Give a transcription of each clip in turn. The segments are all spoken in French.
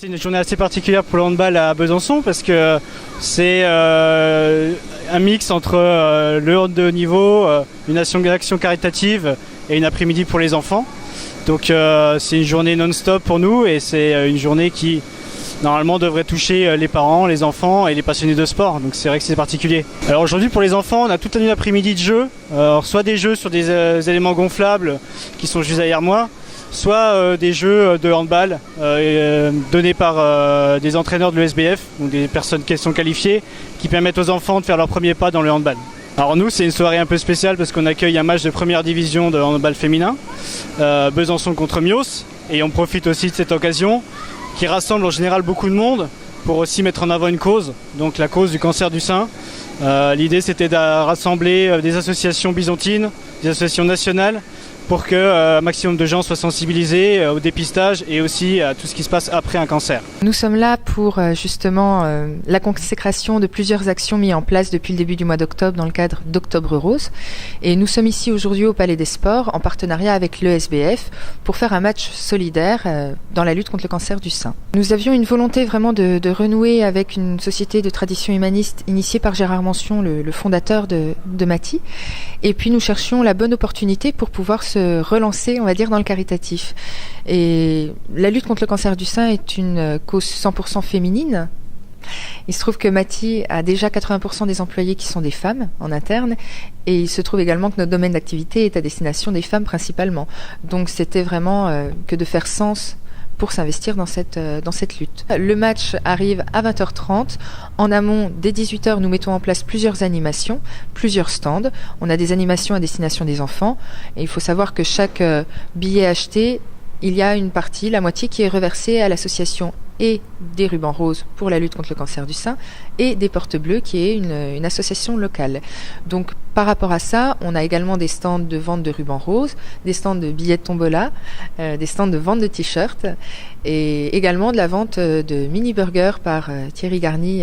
C'est une journée assez particulière pour le handball à Besançon parce que c'est un mix entre le hand de haut niveau, une action caritative et une après-midi pour les enfants. Donc c'est une journée non-stop pour nous et c'est une journée qui normalement devrait toucher les parents, les enfants et les passionnés de sport. Donc c'est vrai que c'est particulier. Alors aujourd'hui pour les enfants, on a toute la nuit d'après-midi de jeux. Soit des jeux sur des éléments gonflables qui sont juste derrière moi, soit des jeux de handball donnés par des entraîneurs de l'ESBF, donc des personnes qui sont qualifiées, qui permettent aux enfants de faire leurs premiers pas dans le handball. Alors nous, c'est une soirée un peu spéciale parce qu'on accueille un match de première division de handball féminin, Besançon contre Mios, et on profite aussi de cette occasion qui rassemble en général beaucoup de monde pour aussi mettre en avant une cause, donc la cause du cancer du sein. L'idée c'était de rassembler des associations byzantines, des associations nationales, pour que un maximum de gens soient sensibilisés au dépistage et aussi à tout ce qui se passe après un cancer. Nous sommes là pour justement la consécration de plusieurs actions mises en place depuis le début du mois d'octobre dans le cadre d'Octobre Rose. Et nous sommes ici aujourd'hui au Palais des Sports en partenariat avec l'ESBF pour faire un match solidaire dans la lutte contre le cancer du sein. Nous avions une volonté vraiment de renouer avec une société de tradition humaniste initiée par Gérard Mention, le fondateur de Mati. Et puis nous cherchions la bonne opportunité pour pouvoir se relancer, on va dire, dans le caritatif. Et la lutte contre le cancer du sein est une cause 100% féminine. Il se trouve que Mati a déjà 80% des employés qui sont des femmes en interne, et il se trouve également que notre domaine d'activité est à destination des femmes principalement. Donc c'était vraiment que de faire sens pour s'investir dans cette lutte. Le match arrive à 20h30. En amont, dès 18h, nous mettons en place plusieurs animations, plusieurs stands. On a des animations à destination des enfants. Et il faut savoir que chaque billet acheté, il y a une partie, la moitié, qui est reversée à l'association et des Rubans Roses pour la lutte contre le cancer du sein et des Portes Bleues qui est une association locale. Donc par rapport à ça, on a également des stands de vente de rubans roses, des stands de billets de tombola, des stands de vente de t-shirts et également de la vente de mini burgers par Thierry Garny,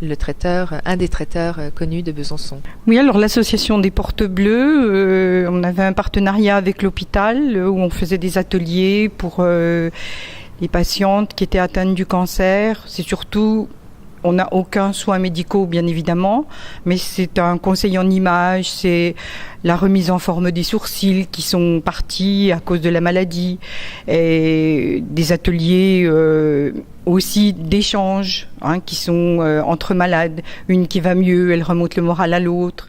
le traiteur, un des traiteurs connus de Besançon. Oui, alors l'association des Portes Bleues, on avait un partenariat avec l'hôpital où on faisait des ateliers pour les patientes qui étaient atteintes du cancer. C'est surtout, on n'a aucun soin médicaux bien évidemment, mais c'est un conseil en images, c'est la remise en forme des sourcils qui sont partis à cause de la maladie, et des ateliers aussi d'échanges qui sont entre malades. Une qui va mieux, elle remonte le moral à l'autre.